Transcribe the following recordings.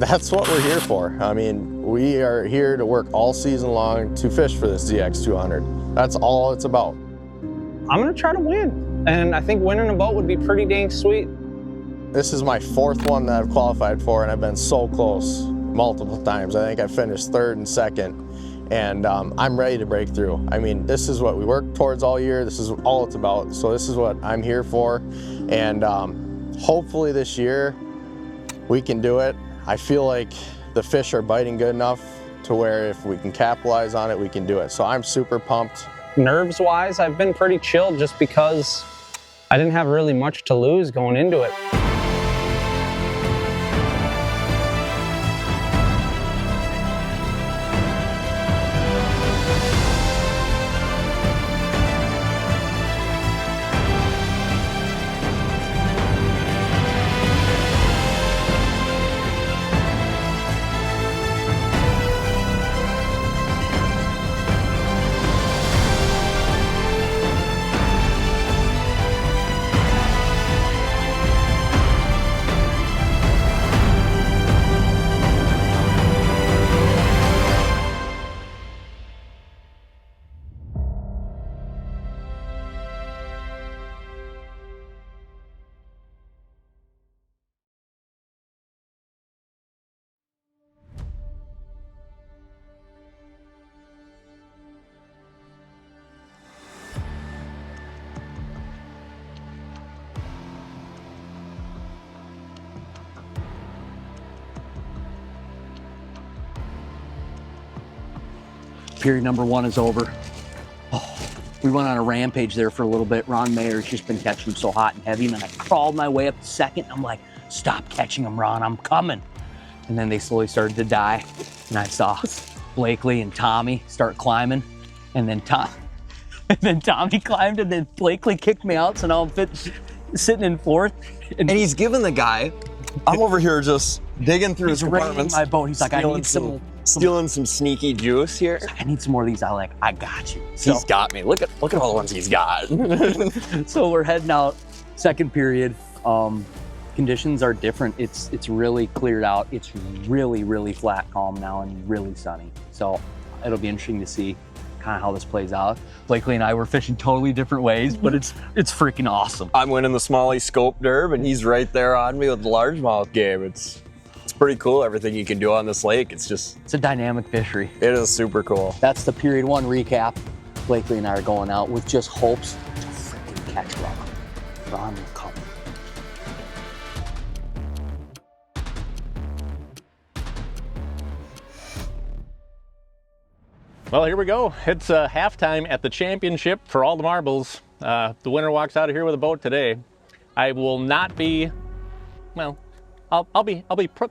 That's what we're here for. I mean, we are here to work all season long to fish for this ZX200. That's all it's about. I'm gonna try to win, and I think winning a boat would be pretty dang sweet. This is my 4th one that I've qualified for, and I've been so close multiple times. I think I finished 3rd and 2nd, and I'm ready to break through. I mean, this is what we work towards all year. This is all it's about. So this is what I'm here for, and hopefully this year we can do it. I feel like the fish are biting good enough to where if we can capitalize on it, we can do it. So I'm super pumped. Nerves-wise, I've been pretty chill just because I didn't have really much to lose going into it. Period number 1 is over. Oh, we went on a rampage there for a little bit. Ron Mayer's just been catching them so hot and heavy, and then I crawled my way up to 2nd. I'm like, stop catching them, Ron, I'm coming. And then they slowly started to die, and I saw Blakely and Tommy start climbing, and then Tommy climbed, and then Blakely kicked me out, so now I'm sitting in 4th. And he's giving the guy, I'm over here just digging through his compartments. My boat. He's like, I need stealing some sneaky juice here. I need some more of these. I got you. So, he's got me. Look at all the ones he's got. So we're heading out, 2nd period. Conditions are different. It's really cleared out. It's really, really flat, calm now, and really sunny. So it'll be interesting to see kind of how this plays out. Blakely and I were fishing totally different ways, but it's freaking awesome. I'm winning the smallie scope derb, and he's right there on me with the largemouth game. It's pretty cool, everything you can do on this lake. It's a dynamic fishery. It is super cool. That's the period 1 recap. Blakely and I are going out with just hopes to freaking catch Ron. Ron will come. Well, here we go. It's halftime at the championship for all the marbles. The winner walks out of here with a boat today. I will not be, well, I'll be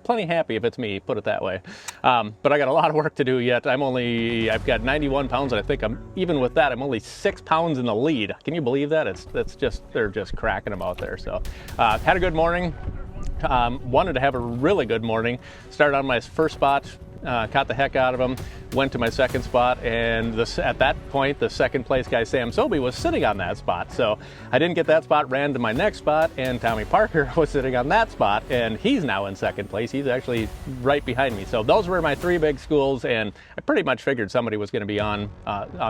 plenty happy if it's me, put it that way. But I got a lot of work to do yet. I've got 91 pounds, and I think even with that, I'm only 6 pounds in the lead. Can you believe that? They're just cracking them out there. So, had a good morning. Wanted to have a really good morning. Started on my first spot, caught the heck out of him, went to my 2nd spot, and at that point, the 2nd place guy, Sam Sobey, was sitting on that spot. So I didn't get that spot, ran to my next spot, and Tommy Parker was sitting on that spot, and he's now in 2nd place. He's actually right behind me. So those were my 3 big schools, and I pretty much figured somebody was going to be on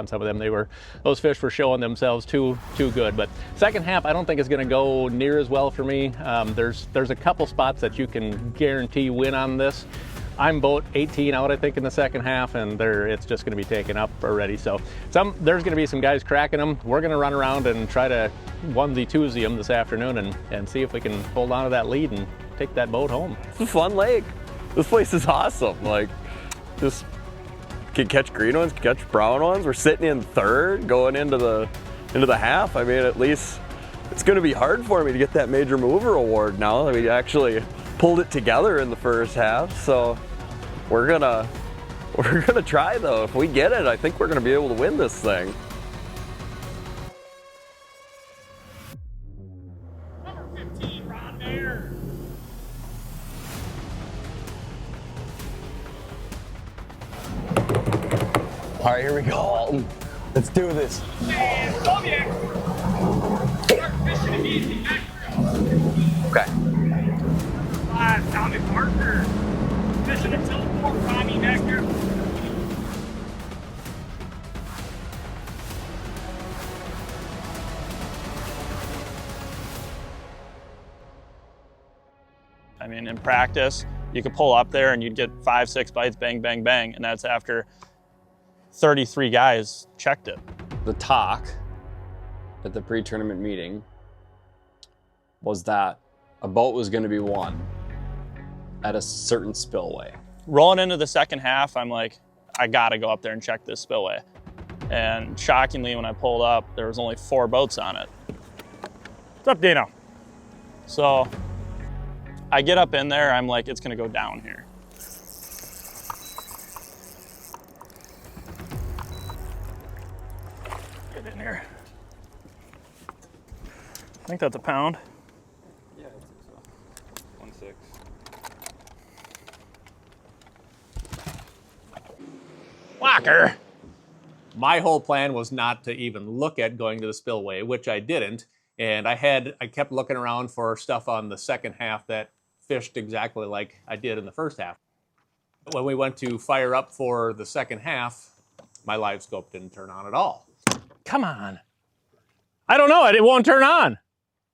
some of them. Those fish were showing themselves too good. But second half, I don't think it's going to go near as well for me. There's a couple spots that you can guarantee win on this. I'm boat 18 out, I think, in the second half, and it's just going to be taken up already. So there's going to be some guys cracking them. We're going to run around and try to onesie-twosie them this afternoon and see if we can hold on to that lead and take that boat home. It's a fun lake. This place is awesome. Like, just can catch green ones, can catch brown ones. We're sitting in 3rd going into the half. I mean, at least it's going to be hard for me to get that major mover award now. I mean, actually pulled it together in the first half, so we're gonna try though. If we get it, I think we're gonna be able to win this thing. Number 15, Ron Mayer. All right, here we go, Alton. Let's do this. And subject. Start fishing immediately. Okay. Tommy Parker. fishing until 4 Tommy Nectar. I mean, in practice, you could pull up there and you'd get 5, 6 bites, bang, bang, bang, and that's after 33 guys checked it. The talk at the pre-tournament meeting was that a boat was going to be won at a certain spillway. Rolling into the second half, I'm like, I gotta go up there and check this spillway. And shockingly, when I pulled up, there was only 4 boats on it. What's up, Dino? So I get up in there, I'm like, it's gonna go down here. Get in here. I think that's a pound. Yeah, I think so. 1.6. Walker! My whole plan was not to even look at going to the spillway, which I didn't. And I kept looking around for stuff on the second half that fished exactly like I did in the first half. When we went to fire up for the second half, my live scope didn't turn on at all. Come on. I don't know, it won't turn on.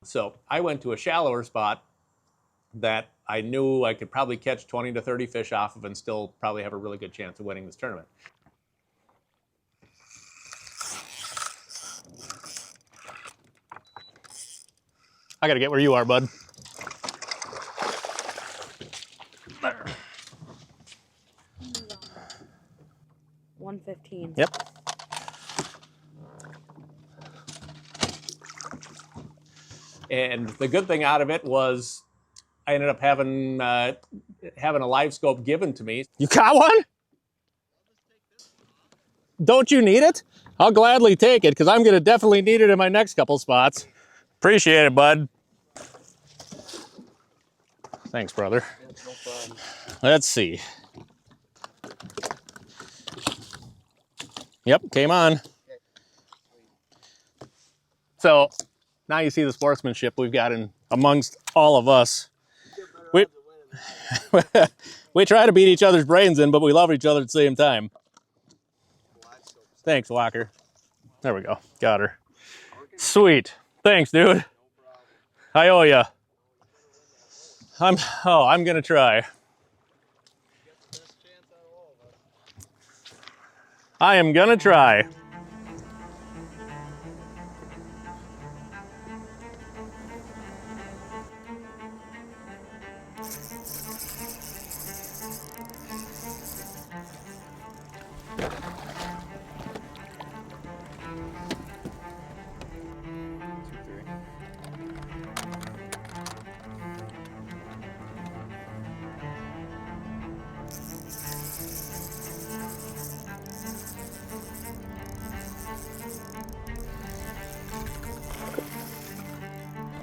So I went to a shallower spot that I knew I could probably catch 20 to 30 fish off of and still probably have a really good chance of winning this tournament. I gotta get where you are, bud. There. 115. Yep. And the good thing out of it was I ended up having a live scope given to me. You got one? Don't you need it? I'll gladly take it because I'm going to definitely need it in my next couple spots. Appreciate it, bud. Thanks, brother. No problem. Let's see. Yep, came on. So now you see the sportsmanship we've got in amongst all of us. We try to beat each other's brains in, but we love each other at the same time. Thanks, Walker. There we go. Got her. Sweet. Thanks, dude. I owe ya. I'm gonna try. I am gonna try.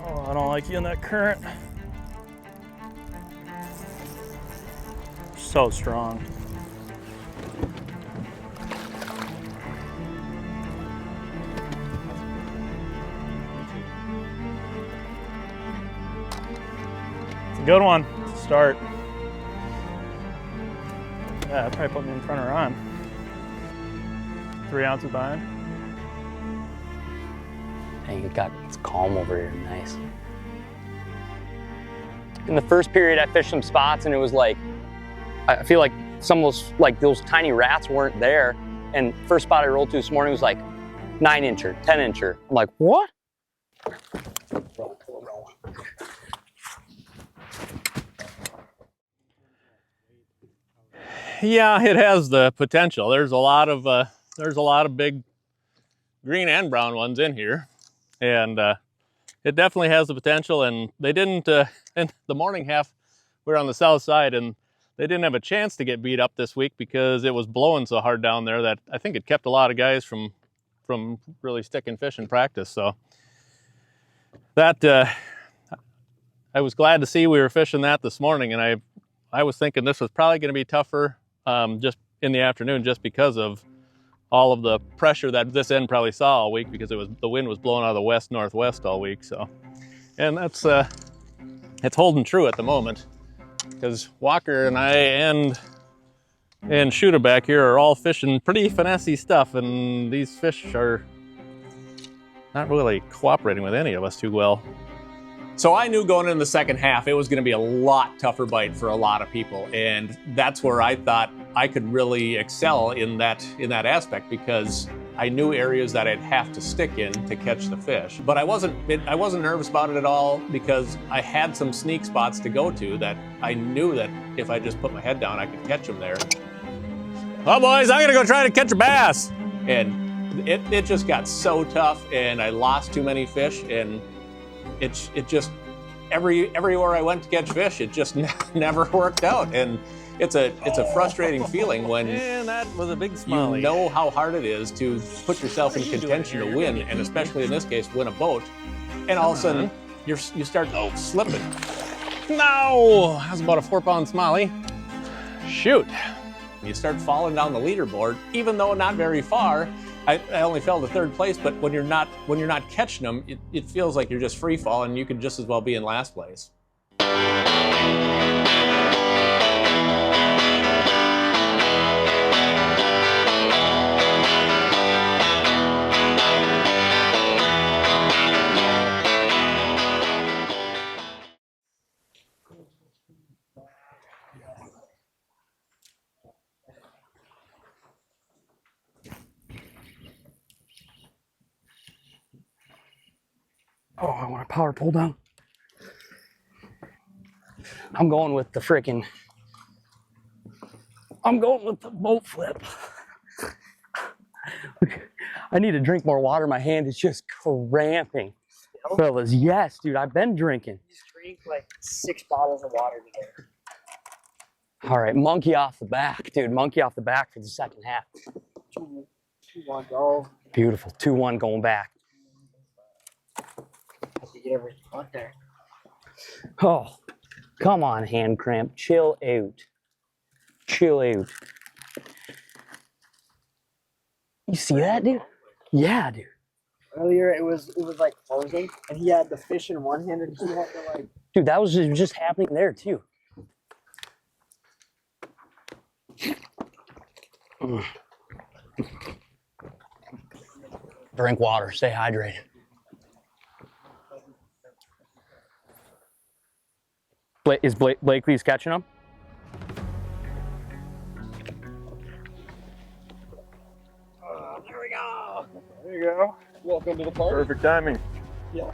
Oh, I don't like you in that current. So strong. It's a good one to start. Yeah, that probably put me in front of Ron. 3 ounces behind. Hey, it's calm over here, nice. In the first period, I fished some spots and it was like, I feel like some of those tiny rats weren't there. And first spot I rolled to this morning was like 9-incher, 10-incher. I'm like, what? Yeah, it has the potential. There's a lot of big green and brown ones in here, and it definitely has the potential. And they didn't in the morning half. We were on the south side, and they didn't have a chance to get beat up this week because it was blowing so hard down there that I think it kept a lot of guys from really sticking fish in practice. So that I was glad to see we were fishing that this morning, and I was thinking this was probably going to be tougher just in the afternoon, just because of all of the pressure that this end probably saw all week, because the wind was blowing out of the west-northwest all week. So, and that's it's holding true at the moment. because Walker and I and Shooter back here are all fishing pretty finessey stuff, and these fish are not really cooperating with any of us too well. So I knew going into the second half it was going to be a lot tougher bite for a lot of people, and that's where I thought I could really excel in that aspect, because I knew areas that I'd have to stick in to catch the fish. But I wasn't nervous about it at all, because I had some sneak spots to go to that I knew that if I just put my head down, I could catch them there. Oh boys, I'm gonna go try to catch a bass. And it just got so tough, and I lost too many fish, and it just everywhere I went to catch fish, it just never worked out. And it's a frustrating feeling when that was a big smiley. You know how hard it is to put yourself in contention to win, and especially in this case, win a boat. And all of a sudden, you start slipping. No, that was about a 4-pound smiley. Shoot. You start falling down the leaderboard, even though not very far. I only fell to 3rd place, but when you're not catching them, it feels like you're just free falling. You could just as well be in last place. Oh, I want a power pull down. I'm going with the boat flip. I need to drink more water. My hand is just cramping. Fellas, yes, dude, I've been drinking. Just drink like 6 bottles of water today. All right, monkey off the back, dude. Monkey off the back for the second half. 2-1 go. Beautiful. 2-1 going back. Have to get everything out there. Oh, come on, hand cramp. Chill out. Chill out. You see that, dude? Yeah, dude. Earlier it was like closing, and he had the fish in one hand, and he had to like. Dude, that was just happening there too. Drink water. Stay hydrated. Is Blakely's catching them? There we go. There you go. Welcome to the party. Perfect timing. Yeah.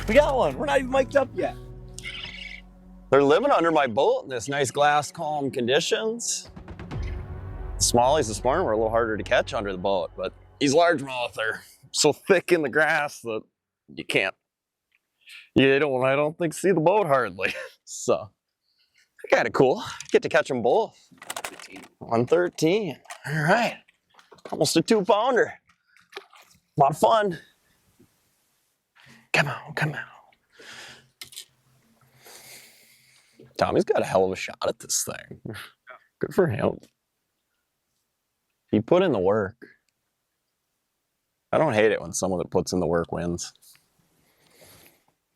We got one. We're not even mic'd up yet. They're living under my boat in this nice glass calm conditions. Smallies this morning were a little harder to catch under the boat, but these largemouth are so thick in the grass that you can't. I don't think see the boat hardly. So kind of cool. Get to catch them both. 113. All right. Almost a 2-pounder. A lot of fun. Come on, come on. Tommy's got a hell of a shot at this thing. Good for him. He put in the work. I don't hate it when someone that puts in the work wins.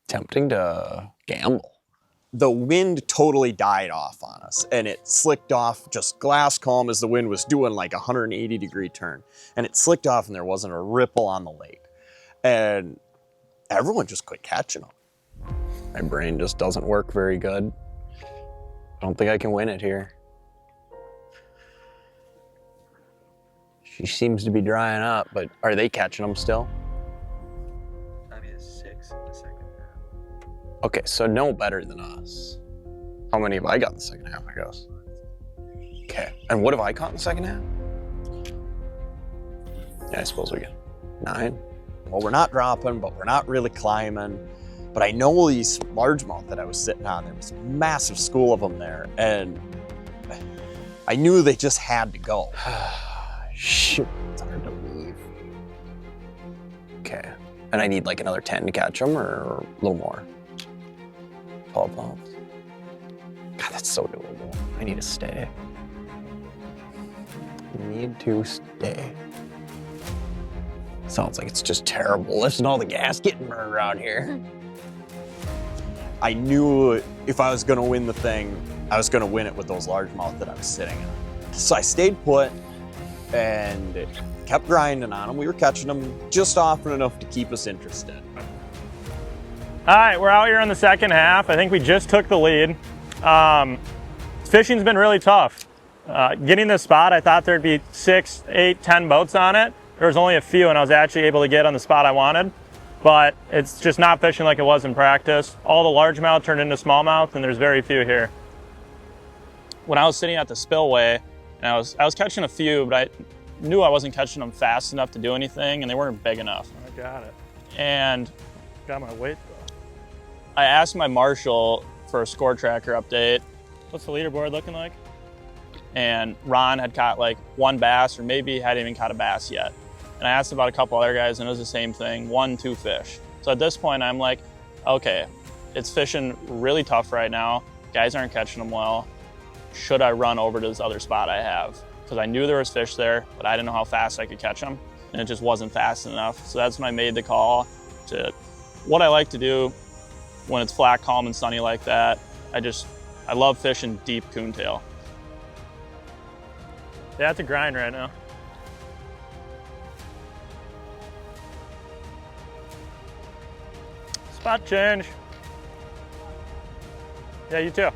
Tempting to gamble. The wind totally died off on us, and it slicked off just glass calm as the wind was doing like a 180-degree turn. And it slicked off, and there wasn't a ripple on the lake. And everyone just quit catching them. My brain just doesn't work very good. I don't think I can win it here. She seems to be drying up, but are they catching them still? I mean, it's 6 in the second half. Okay, so no better than us. How many have I got in the second half, I guess? Okay, and what have I caught in the second half? Yeah, I suppose we get 9. Well, we're not dropping, but we're not really climbing. But I know these largemouth that I was sitting on, there was a massive school of them there, and I knew they just had to go. Shoot, it's hard to believe. Okay, and I need like another 10 to catch them, or a little more. 12 pounds. God, that's so doable. I need to stay. I need to stay. Sounds like it's just terrible lifting all the gas getting burned around here. I knew if I was gonna win the thing, I was gonna win it with those largemouth that I was sitting in. So I stayed put and kept grinding on them. We were catching them just often enough to keep us interested. All right, we're out here in the second half. I think we just took the lead. Fishing's been really tough. Getting this spot, I thought there'd be 6, 8, 10 boats on it. There was only a few, and I was actually able to get on the spot I wanted. But it's just not fishing like it was in practice. All the largemouth turned into smallmouth, and there's very few here. When I was sitting at the spillway, and I was catching a few, but I knew I wasn't catching them fast enough to do anything, and they weren't big enough. I got it. And Got my weight though. I asked my marshal for a score tracker update, What's the leaderboard looking like? and Ron had caught like 1 bass, or maybe hadn't even caught a bass yet. And I asked about a couple other guys, and it was the same thing, 1, 2 fish. So at this point, I'm like, okay, it's fishing really tough right now. Guys aren't catching them well. Should I run over to this other spot I have? Because I knew there was fish there, but I didn't know how fast I could catch them, and it just wasn't fast enough. So that's when I made the call to what I like to do when it's flat, calm, and sunny like that. I love fishing deep coontail. Yeah, it's a grind right now. Spot change. Yeah, you too.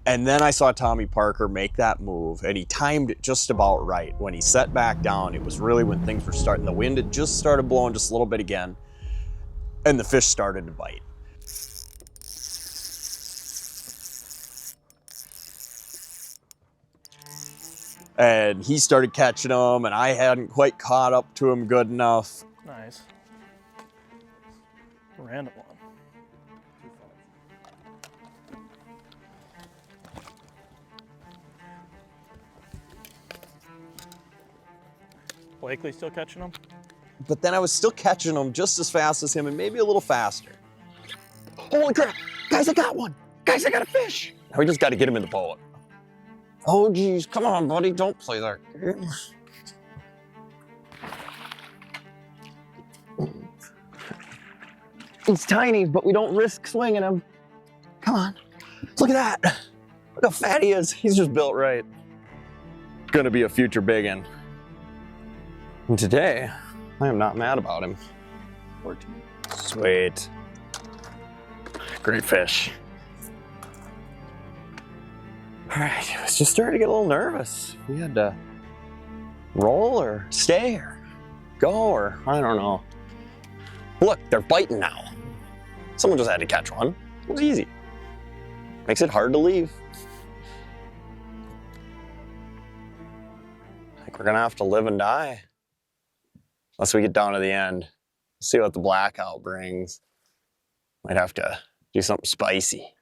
And then I saw Tommy Parker make that move, and he timed it just about right. When he set back down, it was really when things were starting. The wind had just started blowing just a little bit again, and the fish started to bite. And he started catching them, and I hadn't quite caught up to him good enough. Nice. Random one. Blakely still catching them? But then I was still catching them just as fast as him, and maybe a little faster. Holy crap! Guys, I got one! Guys, I got a fish! Now we just got to get him in the boat. Oh, geez. Come on, buddy. Don't play that. He's tiny, but we don't risk swinging him. Come on. Look at that. Look how fat he is. He's just built right. Gonna be a future big one. And today, I am not mad about him. 14. Sweet. Great fish. All right, I was just starting to get a little nervous. We had to roll or stay or go, or I don't know. Look, they're biting now. Someone just had to catch one. It was easy. Makes it hard to leave. I think we're gonna have to live and die. Unless we get down to the end. See what the blackout brings. Might have to do something spicy.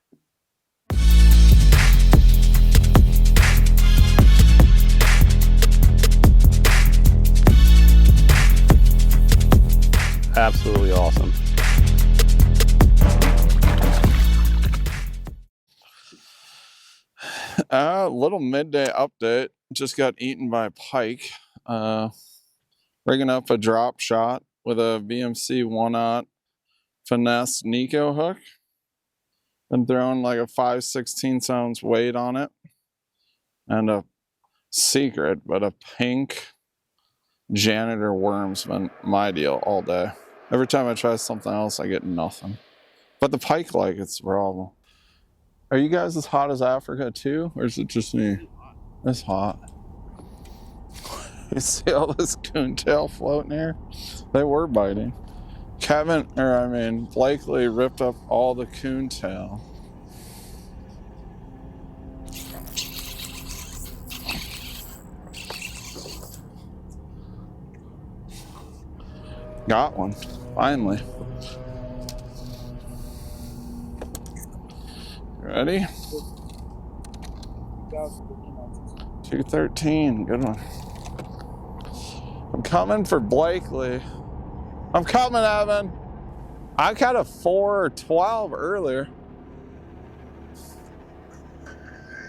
Absolutely awesome. Little midday update. Just got eaten by a pike. Rigging up a drop shot with a VMC 1/0 finesse Nico hook. Been throwing like a 5/16 ounce weight on it. And a secret, but a pink janitor worm's been my deal all day. Every time I try something else, I get nothing. But the pike like it's the problem. Are you guys as hot as Africa too? Or is it just me? It's hot. You see all this coontail floating here? They were biting. Blakely ripped up all the coontail. Got one, finally. Ready? 213, good one. I'm coming for Blakely. I'm coming, Evan. I caught a 4 or 12 earlier.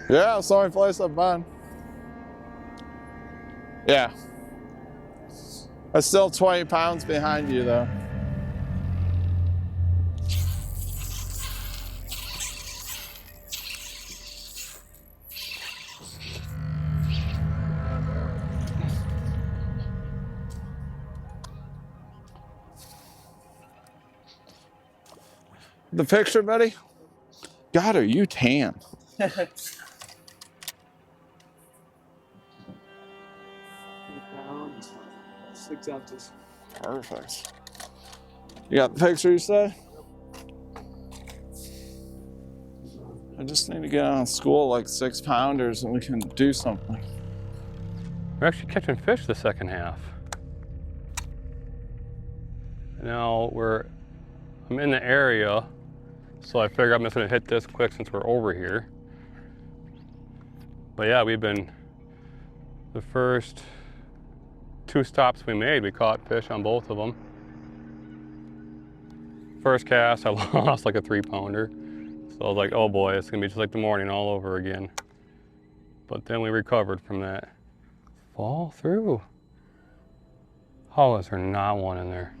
Yeah, it's the only place I've been. Yeah. I'm still 20 pounds behind you, though. the picture, buddy? God, are you tan? 6 ounces. Perfect. You got the picture, you say? I just need to get out of school like 6 pounders and we can do something. We're actually catching fish the second half. Now I'm in the area, so I figure I'm just gonna hit this quick since we're over here. But yeah, we've been, the first 2 stops we made, we caught fish on both of them. First cast, I lost like a 3-pounder. So I was like, oh boy, it's gonna be just like the morning all over again. But then we recovered from that. Fall through. How is there not one in there?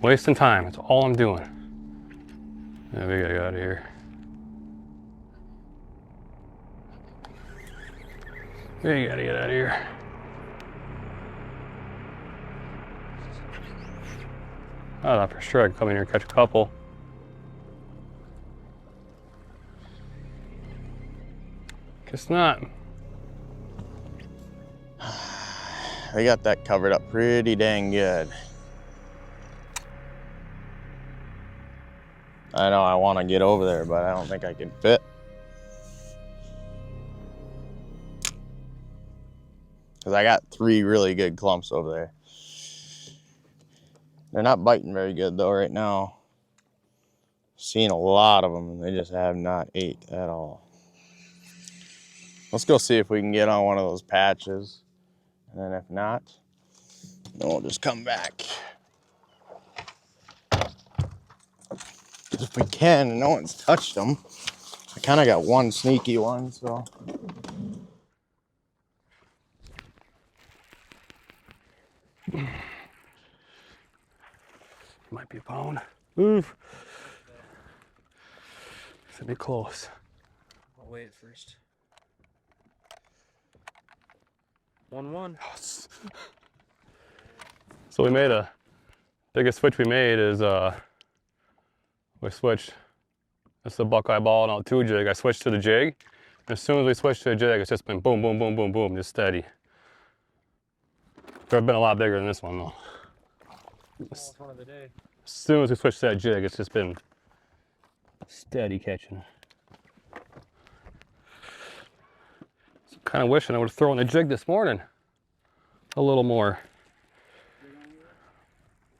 Wasting time, that's all I'm doing. Yeah, we gotta get out of here. We gotta get out of here. I thought for sure I'd come in here and catch a couple. Guess not. I got that covered up pretty dang good. I know I want to get over there, but I don't think I can fit. Because I got 3 really good clumps over there. They're not biting very good though right now. Seen a lot of them and they just have not ate at all. Let's go see if we can get on one of those patches. And then if not, then we'll just come back. If we can, and no one's touched them. I kind of got one sneaky one, so. Might be a pound. Oof. It's gonna be close. I'll weigh it first. 1-1. So we made biggest switch we made is we switched, that's the buckeye ball and out 2 jig. I switched to the jig. And as soon as we switched to the jig, it's just been boom, boom, boom, boom, boom, just steady. Could have been a lot bigger than this one though. One of the day. As soon as we switched to that jig, it's just been steady catching. So kind of wishing I would have thrown the jig this morning a little more.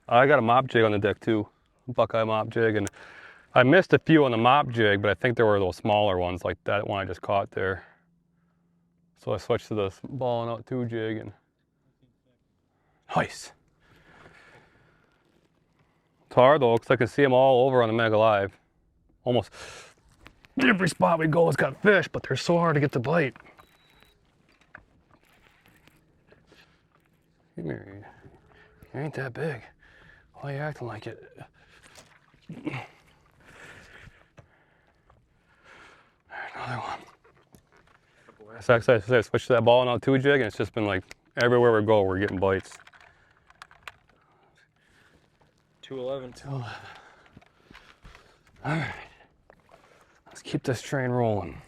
I got a mop jig on the deck too, buckeye mop jig, and I missed a few on the mop jig, but I think there were those smaller ones like that one I just caught there. So I switched to the ball and out 2 jig and nice. It's hard though, because I can see them all over on the Mega Live. Almost every spot we go has got fish, but they're so hard to get to bite. Come here, you ain't that big. Why are you acting like it? Another one. So I switched to that ball and out 2 jig, and it's just been like everywhere we go, we're getting bites. 211. 211. All right, let's keep this train rolling.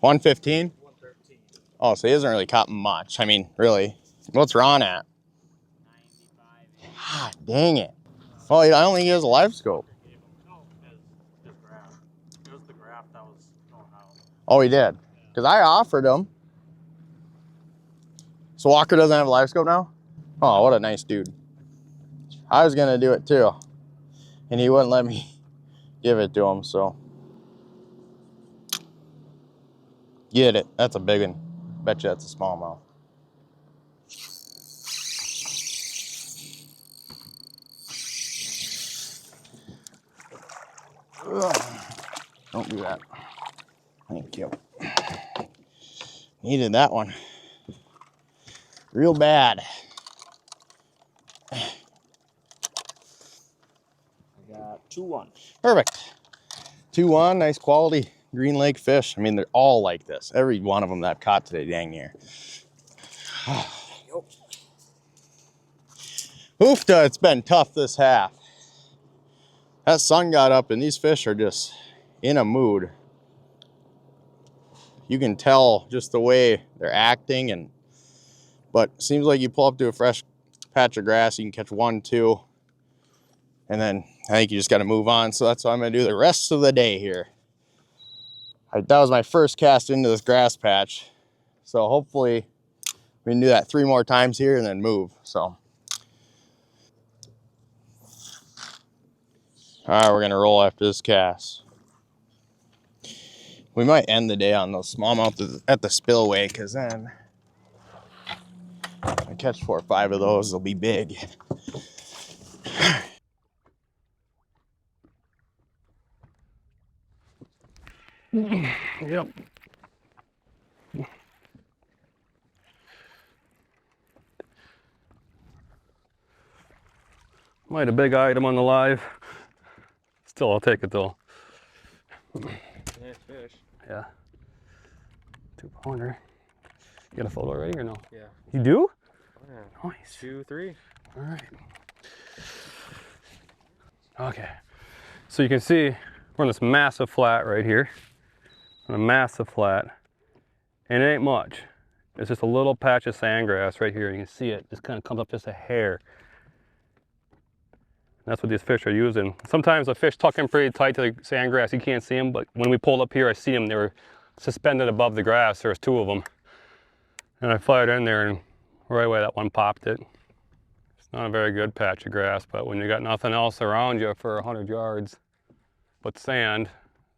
$115? Oh, so he hasn't really caught much. I mean, really. What's Ron at? 95. God dang it. Oh, I don't think he has a live scope. No, his graph. It was the graph that was going out. Oh, he did? Because I offered him. So Walker doesn't have a live scope now? Oh, what a nice dude. I was going to do it too. And he wouldn't let me give it to him, so. Get it. That's a big one. Bet you that's a smallmouth. Don't do that. Thank you. Needed that one. Real bad. I got 2-1. Perfect. 2-1, nice quality Green Lake fish. I mean, they're all like this. Every one of them that I've caught today, dang near. Oofta, it's been tough this half. That sun got up and these fish are just in a mood. You can tell just the way they're acting, but it seems like you pull up to a fresh patch of grass, you can catch 1, 2, and then I think you just got to move on. So that's what I'm going to do the rest of the day here. That was my first cast into this grass patch. So hopefully we can do that 3 more times here and then move. So, all right, we're going to roll after this cast. We might end the day on those smallmouth at the spillway, because then if I catch 4 or 5 of those, they'll be big. Yep. Might a big item on the live. Still, I'll take it though. Nice fish. Yeah. 2-pounder. You got a photo already or no? Yeah. You do? Yeah. Nice. 2, 3. All right. Okay. So you can see we're on this massive flat right here. On a massive flat. And it ain't much. It's just a little patch of sandgrass right here. You can see it just kind of comes up just a hair. That's what these fish are using. Sometimes the fish tuck in pretty tight to the sandgrass. You can't see them, but when we pulled up here, I see them. They were suspended above the grass. There was 2 of them. And I fired in there, and right away that one popped it. It's not a very good patch of grass, but when you got nothing else around you for 100 yards but sand,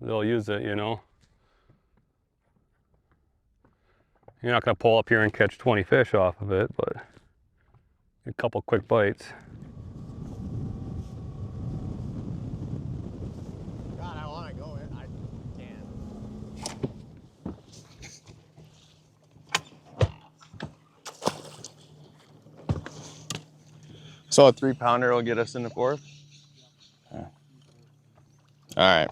they'll use it, you know. You're not gonna pull up here and catch 20 fish off of it, but a couple quick bites. God, I want to go in. I can't. So a 3-pounder will get us in the 4th? Yeah. All right.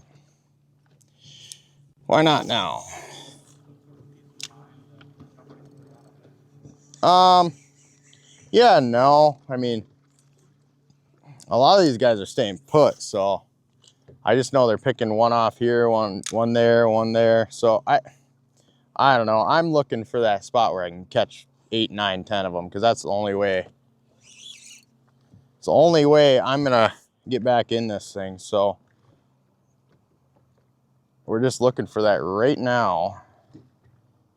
Why not now? Yeah, no. I mean, a lot of these guys are staying put, so I just know they're picking one off here, one there, one there. So I don't know. I'm looking for that spot where I can catch 8, 9, 10 of them, because that's the only way. It's the only way I'm gonna get back in this thing. So we're just looking for that right now.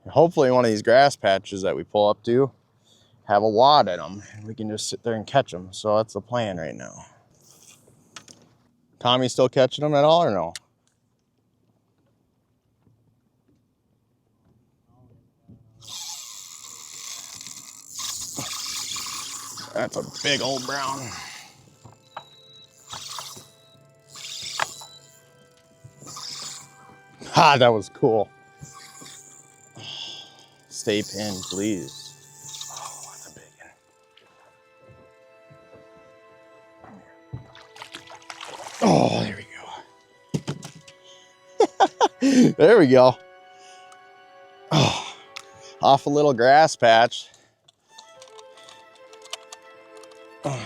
And hopefully one of these grass patches that we pull up to have a wad in them, and we can just sit there and catch them. So that's the plan right now. Tommy still catching them at all or no? That's a big old brown. Ah, that was cool. Stay pinned, please. Oh, that's a big one. Oh, there we go. There we go. Oh, off a little grass patch. Oh.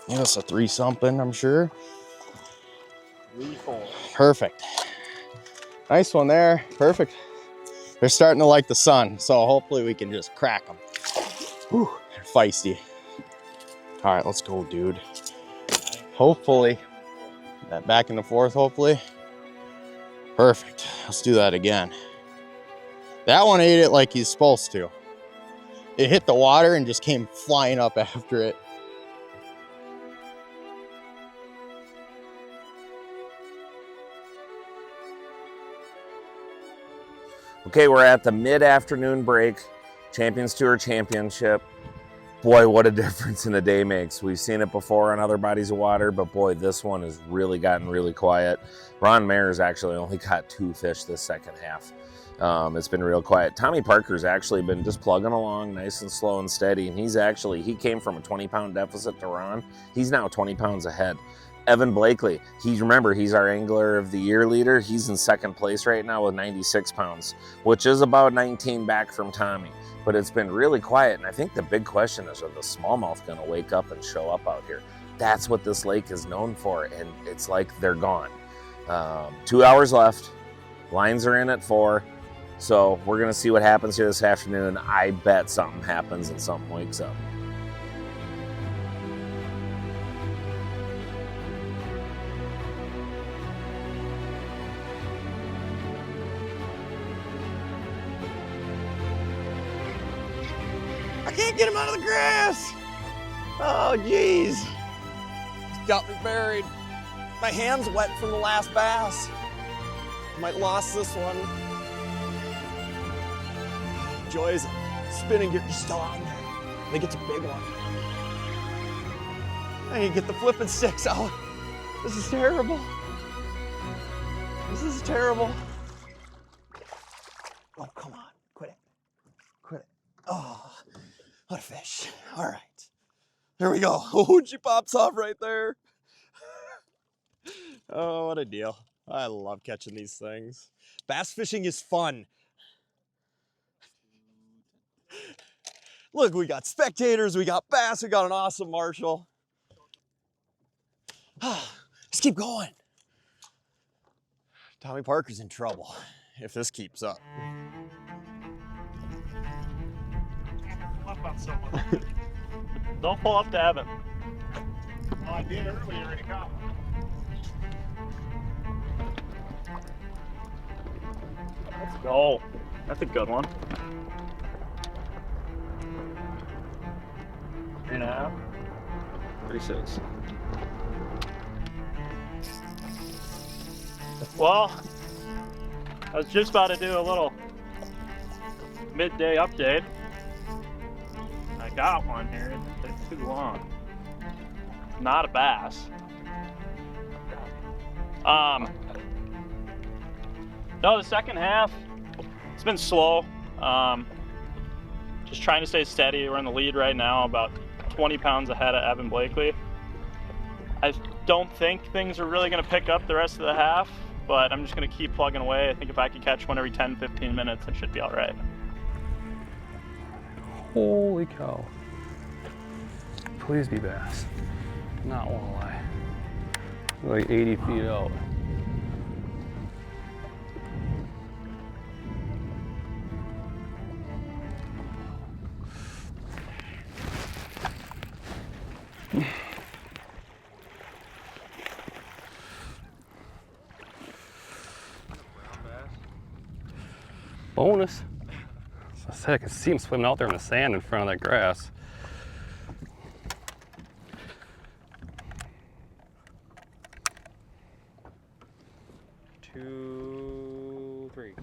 Yeah, that's a 3-something, I'm sure. 3-4. Perfect. Nice one there. Perfect. They're starting to like the sun, so hopefully we can just crack them. Whew, they're feisty. All right, let's go, dude. Hopefully, that back in the 4th, hopefully. Perfect. Let's do that again. That one ate it like he's supposed to. It hit the water and just came flying up after it. Okay, we're at the mid-afternoon break, Champions Tour Championship. Boy, what a difference in a day makes. We've seen it before on other bodies of water, but boy, this one has really gotten really quiet. Ron Mayer's actually only caught 2 fish this second half. It's been real quiet. Tommy Parker's actually been just plugging along nice and slow and steady, and he came from a 20-pound deficit to Ron. He's now 20 pounds ahead. Evan Blakely, remember, he's our Angler of the Year leader. He's in second place right now with 96 pounds, which is about 19 back from Tommy. But it's been really quiet, and I think the big question is, are the smallmouth going to wake up and show up out here? That's what this lake is known for, and it's like they're gone. 2 hours left. Lines are in at 4. So we're going to see what happens here this afternoon. I bet something happens and something wakes up. I can't get him out of the grass. Oh, jeez. It's got me buried. My hand's wet from the last bass. Might lost this one. Joys, spinning gear is still on there. I think it's a big one. I need to get the flipping sticks out. This is terrible. This is terrible. Oh, come on. Quit it. Quit it. Oh. What a fish. All right. There we go. Oh, she pops off right there. Oh, what a deal. I love catching these things. Bass fishing is fun. Look, we got spectators, we got bass, we got an awesome marshal. Let's keep going. Tommy Parker's in trouble if this keeps up. Up on someone. Don't pull up to Evan. Oh, I did earlier and it got one. Let's go. That's a good one. 3.5. 3.6. Well, I was just about to do a little midday update. I got one here. It didn't take too long. Not a bass. No, the second half, it's been slow. Just trying to stay steady. We're in the lead right now, about 20 pounds ahead of Evan Blakely. I don't think things are really going to pick up the rest of the half, but I'm just going to keep plugging away. I think if I could catch one every 10, 15 minutes, it should be all right. Holy cow. Please be bass. Not walleye. Like 80 feet out. Bonus. So I said I can see him swimming out there in the sand in front of that grass. Two, three.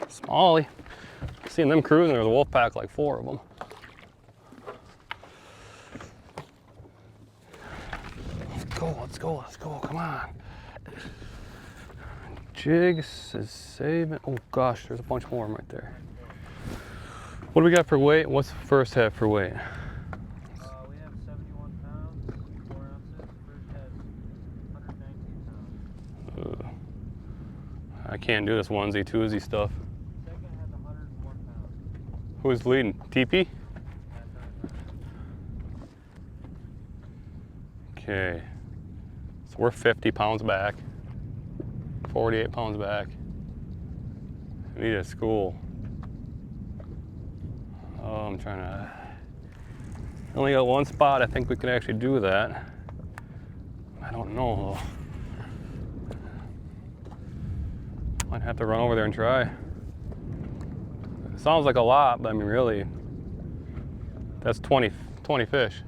Smallie. Seeing them cruising, there's a wolf pack, like 4 of them. Let's go, come on. Jigs is saving. Oh gosh, there's a bunch more of them right there. What do we got for weight? What's the first half for weight? We have 71 pounds, 4 ounces. First has 119 pounds. I can't do this onesie, twosie stuff. Second has 101 pounds. Who's leading? TP? Okay. So we're 50 pounds back. 48 pounds back. We need a school. Oh, I'm trying to. Only got one spot. I think we can actually do that. I don't know though. Might have to run over there and try. It sounds like a lot, but I mean, really, that's 20 fish.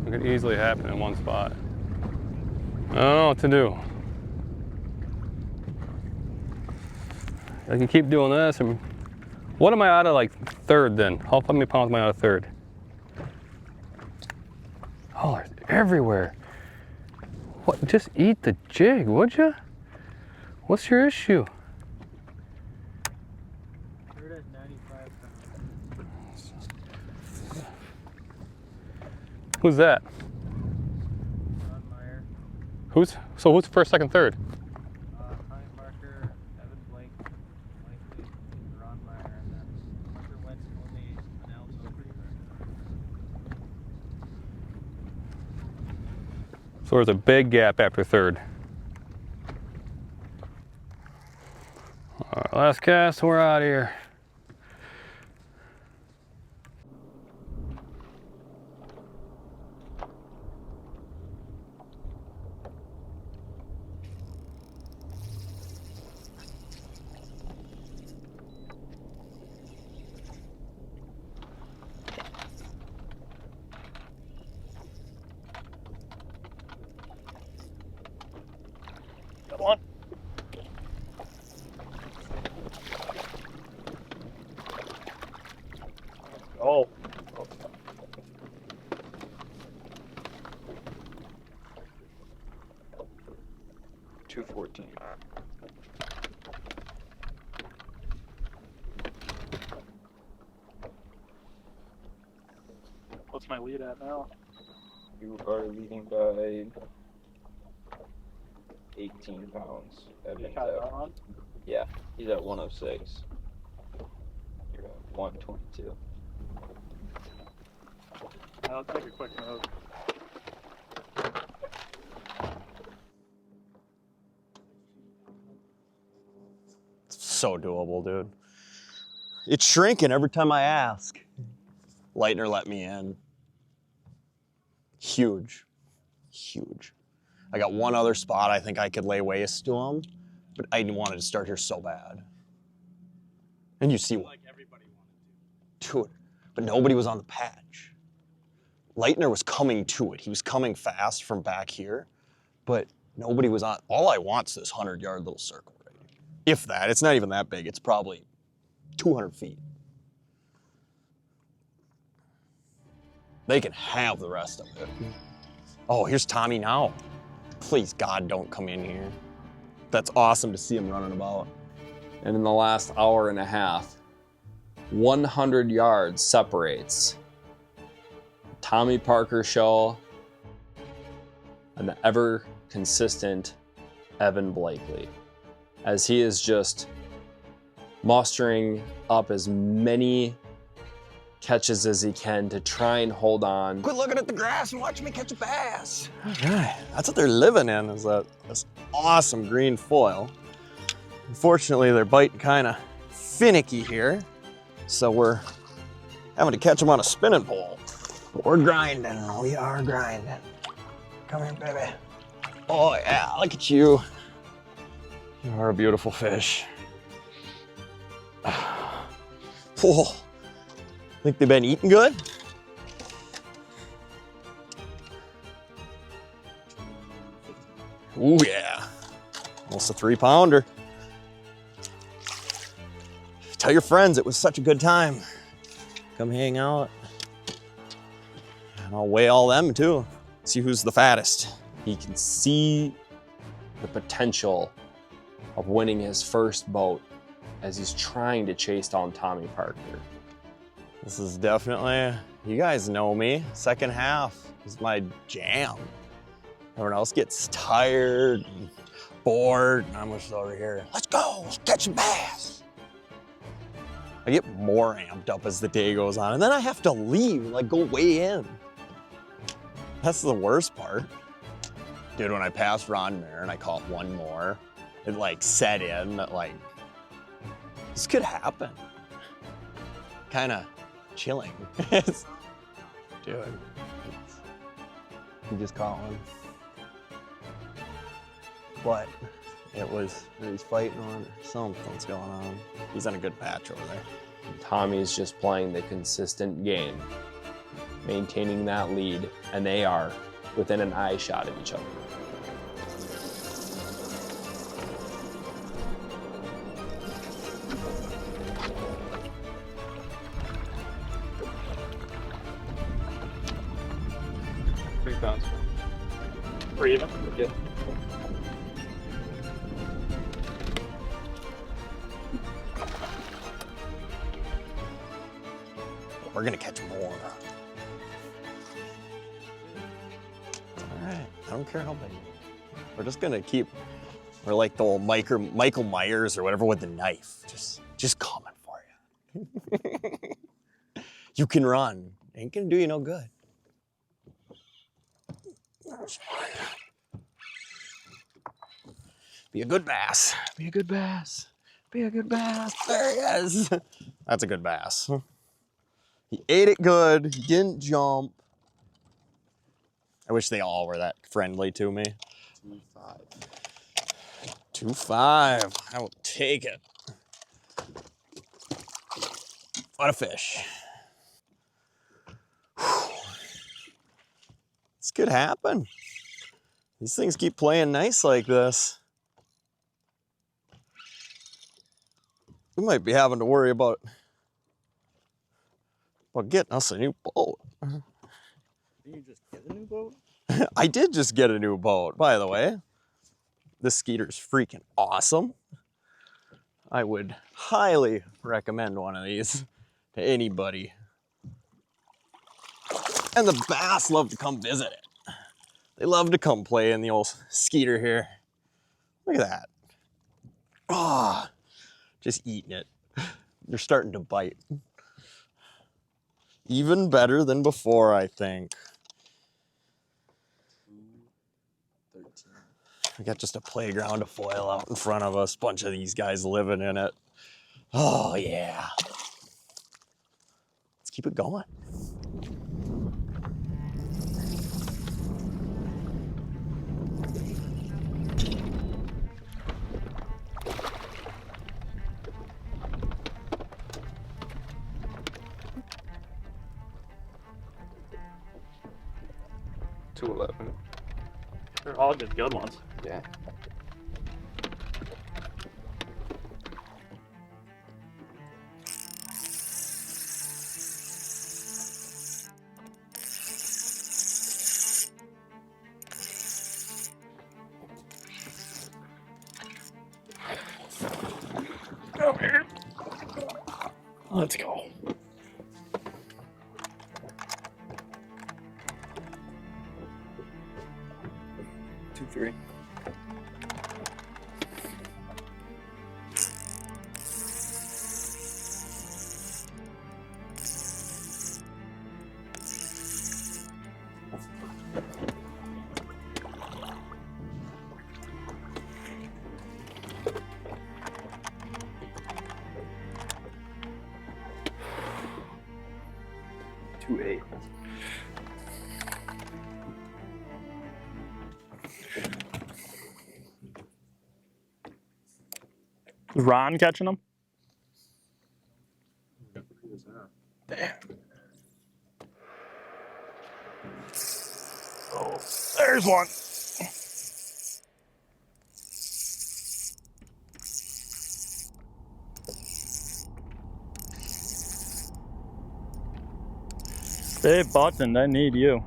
It could easily happen in one spot. I don't know what to do. I can keep doing this. And what am I out of, like third then? How many pounds am I out of third? Oh, they're everywhere. What? Just eat the jig, would you? What's your issue? Third has 95 pounds. Who's that? Ron Meyer, Who's first, second, third? Tommy Parker, Evan Blake, Likely, Ron Meyer, and then Hunter Wentz only announced over So there's a big gap after third. All right, last cast, we're out of here. Got one. Oh. 214. What's my lead at now? You are leading by 18 pounds. Evan's Got it at, on? yeah, he's at 106. You're at 122. I'll take a quick note. So doable, dude. It's shrinking every time I ask. Lightner let me in. Huge. Huge. I got one other spot I think I could lay waste to him, but I wanted to start here so bad. And you see what? like everybody wanted to. To it. But nobody was on the patch. Lightner was coming to it. He was coming fast from back here, but nobody was on. All I want's this 100-yard little circle right here. If that. It's not even that big. It's probably 200 feet. They can have the rest of it. Oh, here's Tommy now. Please, God, don't come in here. That's awesome to see him running about. And in the last hour and a half, 100 yards separates Tommy Parker show and the ever consistent Evan Blakely, as he is just mustering up as many catches as he can to try and hold on. Quit looking at the grass and watch me catch a bass. All right, that's what they're living in, is this awesome green foil. Unfortunately, they're biting kind of finicky here, so we're having to catch them on a spinning pole. But we're grinding, we are grinding. Come here, baby. Oh yeah, look at you. You are a beautiful fish. Whoa. Think they've been eating good? Ooh yeah, almost a 3-pounder. Tell your friends it was such a good time. Come hang out. And I'll weigh all them too. See who's the fattest. He can see the potential of winning his first boat as he's trying to chase down Tommy Parker. This is definitely, you guys know me, second half is my jam. Everyone else gets tired and bored, and I'm just over here, let's go, let's catch some bass. I get more amped up as the day goes on, and then I have to leave, like go way in. That's the worst part. Dude, when I passed Ron Mayer and I caught one more, it like set in that like, this could happen. Kind of chilling. Dude, he just caught one. But it was, he's fighting on or something's going on. He's on a good patch over there. Tommy's just playing the consistent game, maintaining that lead, and they are within an eye shot of each other. We're even? Yeah. We're gonna catch more. I don't care how big. We're just gonna keep, we're like the old Michael Myers or whatever with the knife. Just coming for you. You can run. Ain't gonna do you no good. Be a good bass. Be a good bass. Be a good bass. There he is. That's a good bass. He ate it good. He didn't jump. I wish they all were that friendly to me. 2.5. 2.5. I will take it. What a fish. This could happen. These things keep playing nice like this. We might be having to worry about getting us a new boat. Did you just get a new boat? I did just get a new boat, by the way. This Skeeter's freaking awesome. I would highly recommend one of these to anybody. And the bass love to come visit it. They love to come play in the old Skeeter here. Look at that. Ah, just eating it. They're starting to bite. Even better than before, I think. 13. We got just a playground of foil out in front of us. Bunch of these guys living in it. Oh, yeah. Let's keep it going. They're all just good ones. Yeah. Come here. Let's go. Two, three. Two, eight. Is Ron catching them? Damn. Oh, there's one. Hey, Button, I need you.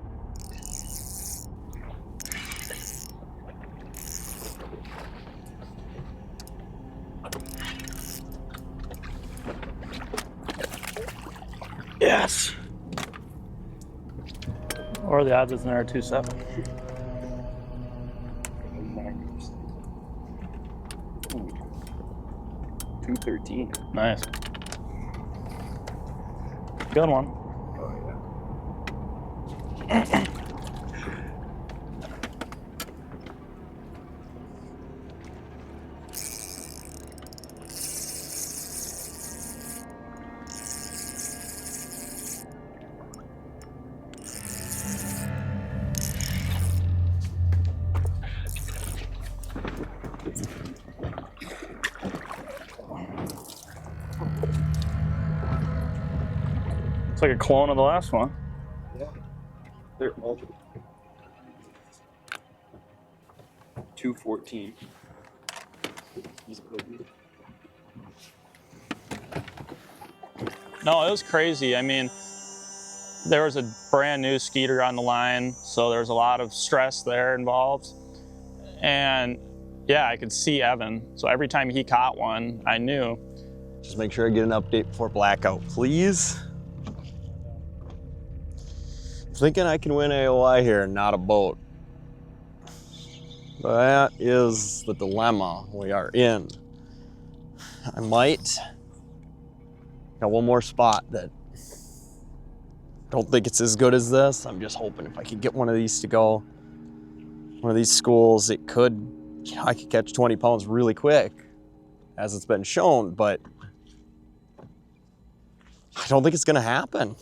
Yes. Or the odds is in there 2-7. 213. Nice. Good one. It's like a clone of the last one. Yeah. They're all 214. He's a bogey. No, it was crazy. I mean, there was a brand new Skeeter on the line, so there's a lot of stress there involved. And yeah, I could see Evan. So every time he caught one, I knew. Just make sure I get an update before Blackout, please. I'm thinking I can win AOI here and not a boat. That is the dilemma we are in. I might got one more spot that don't think it's as good as this. I'm just hoping if I could get one of these to go, one of these schools, it could, you know, I could catch 20 pounds really quick, as it's been shown, but I don't think it's gonna happen.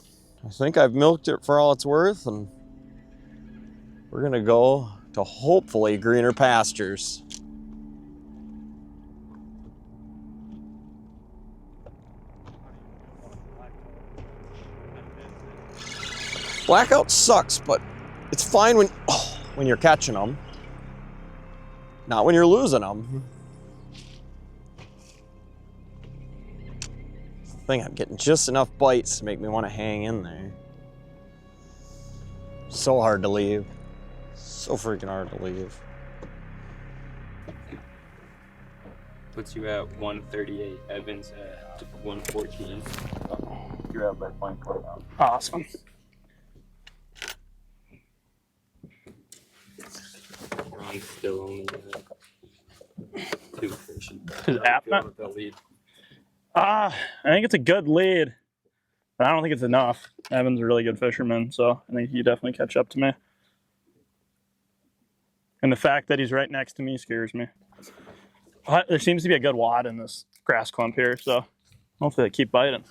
I think I've milked it for all it's worth, and we're gonna go to hopefully greener pastures. Blackout sucks, but it's fine when you're catching them, not when you're losing them. I think I'm getting just enough bites to make me want to hang in there. So hard to leave. So freaking hard to leave. Puts you at 138. Evans at 114. You're out by 0.4 pounds. Awesome. Ron's still only 2 fish. Is app not? The lead. I think it's a good lead, but I don't think it's enough. Evan's a really good fisherman, so I think he definitely catch up to me. And the fact that he's right next to me scares me. But there seems to be a good wad in this grass clump here, so hopefully they keep biting.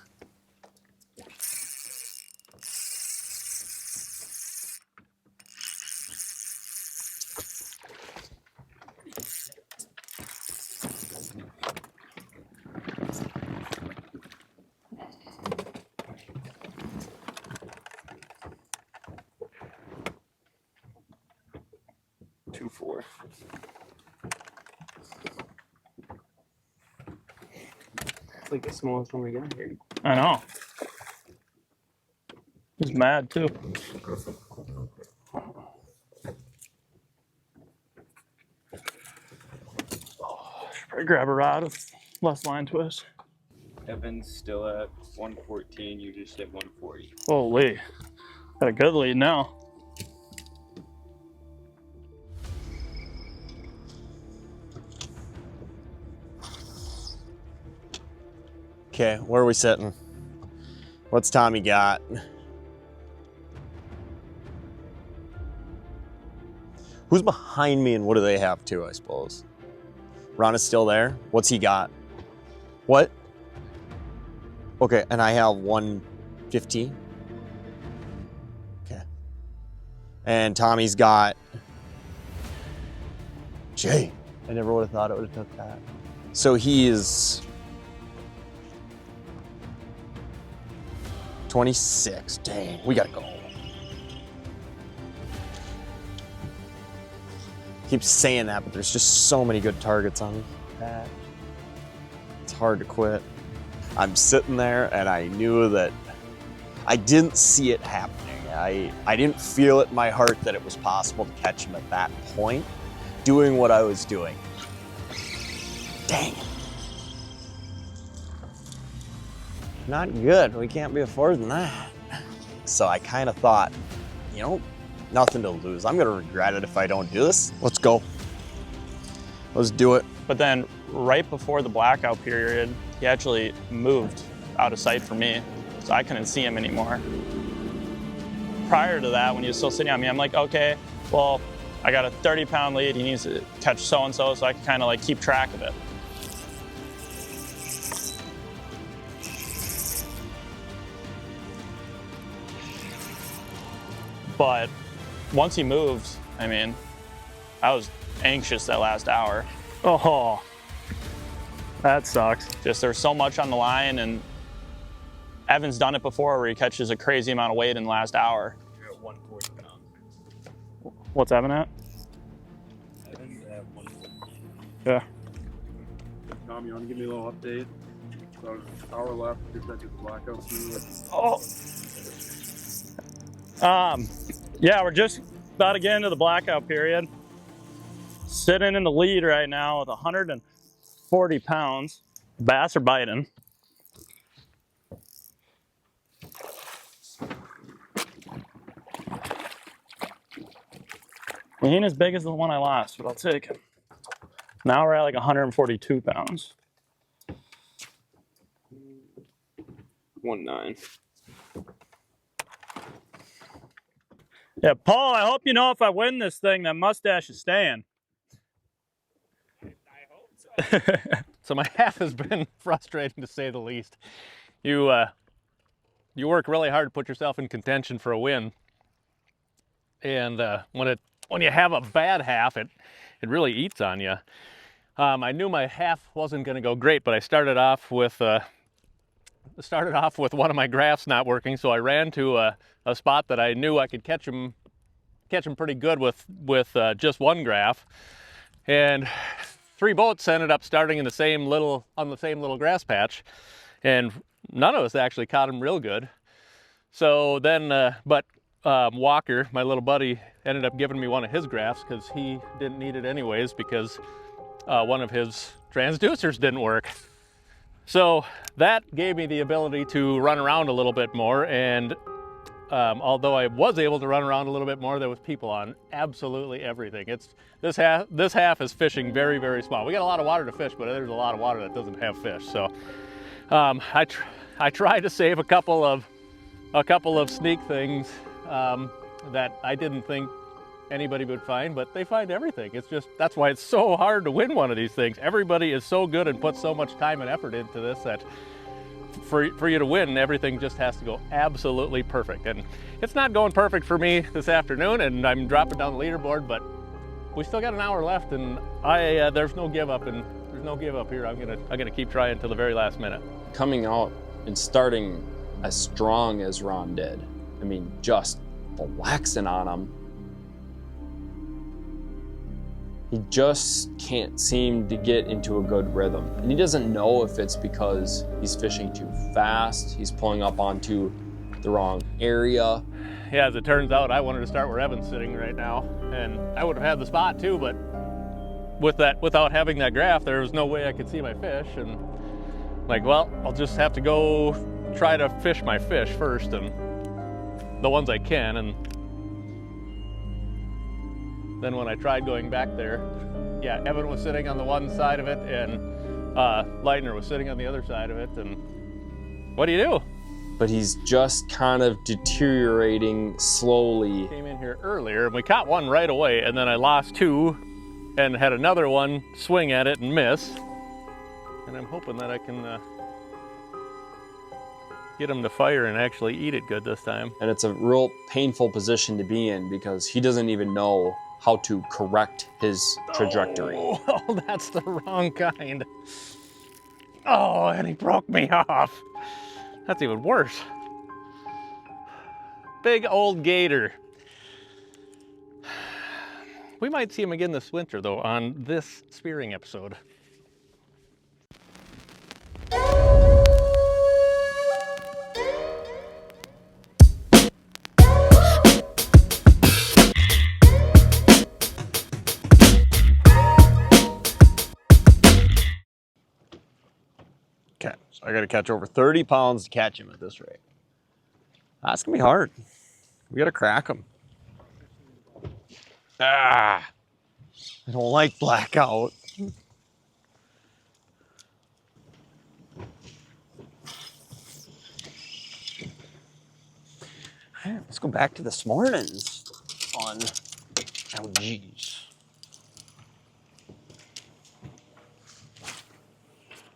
It's like the smallest one we got here. I know. He's mad too. Should probably grab a rod with less line twist. Evan's still at 114. You just hit 140. Holy. Got a good lead now. Okay, where are we sitting? What's Tommy got? Who's behind me and what do they have too, I suppose? Ron is still there. What's he got? What? Okay, and I have 115. Okay. And Tommy's got... Jay. I never would have thought it would have took that. So he is... 26. Dang, we gotta go. Keep saying that, but there's just so many good targets on that. It's hard to quit. I'm sitting there and I knew that I didn't see it happening. I didn't feel it in my heart that it was possible to catch him at that point, doing what I was doing. Dang it. Not good. We can't be affording that. So I kind of thought, you know, nothing to lose. I'm going to regret it if I don't do this. Let's go. Let's do it. But then right before the blackout period, he actually moved out of sight for me, so I couldn't see him anymore. Prior to that, when he was still sitting on me, I'm like, okay, well, I got a 30-pound lead. He needs to catch so-and-so, so I can kind of like keep track of it. But once he moved, I mean, I was anxious that last hour. Oh, that sucks. Just there's so much on the line, and Evan's done it before where he catches a crazy amount of weight in the last hour. You're at 140 pounds. What's Evan at? Evan's at 140. Yeah. Tom, you want to give me a little update? About an hour left. If that gets blackout soon. Yeah, we're just about to get into the blackout period. Sitting in the lead right now with 140 pounds. Bass are biting. He ain't as big as the one I lost, but I'll take him. Now we're at like 142 pounds. 1.9. Yeah, Paul, I hope you know if I win this thing, that mustache is staying. So my half has been frustrating to say the least. You work really hard to put yourself in contention for a win, and when you have a bad half, it really eats on you. I knew my half wasn't going to go great, but I started off with one of my graphs not working, so I ran to a spot that I knew I could catch him pretty good with just one graph, and 3 boats ended up starting on the same little grass patch, and none of us actually caught him real good. So then, Walker, my little buddy, ended up giving me one of his graphs because he didn't need it anyways because one of his transducers didn't work. So that gave me the ability to run around a little bit more, and although I was able to run around a little bit more, there was people on absolutely everything. This half is fishing very, very small. We got a lot of water to fish, but there's a lot of water that doesn't have fish. So I tried to save a couple of sneak things that I didn't think anybody would find, but they find everything. That's why it's so hard to win one of these things. Everybody is so good and puts so much time and effort into this that for you to win, everything just has to go absolutely perfect. And it's not going perfect for me this afternoon, and I'm dropping down the leaderboard, but we still got an hour left, and there's no give up, and there's no give up here. I'm gonna keep trying until the very last minute. Coming out and starting as strong as Ron did, I mean, just flexing on him. He just can't seem to get into a good rhythm. And he doesn't know if it's because he's fishing too fast, he's pulling up onto the wrong area. Yeah, as it turns out, I wanted to start where Evan's sitting right now, and I would have had the spot too, but without having that graph, there was no way I could see my fish, and like, well, I'll just have to go try to fish my fish first, and the ones I can, and then when I tried going back there, yeah, Evan was sitting on the one side of it, and Leitner was sitting on the other side of it, and what do you do? But he's just kind of deteriorating slowly. Came in here earlier, and we caught one right away, and then I lost 2, and had another one swing at it and miss, and I'm hoping that I can get him to fire and actually eat it good this time. And it's a real painful position to be in because he doesn't even know how to correct his trajectory. Oh, that's the wrong kind. Oh, and he broke me off. That's even worse. Big old gator. We might see him again this winter, though, on this spearing episode. Okay, so I got to catch over 30 pounds to catch him at this rate. That's gonna be hard. We got to crack him. I don't like Blackout. Let's go back to this morning's fun. Oh, geez.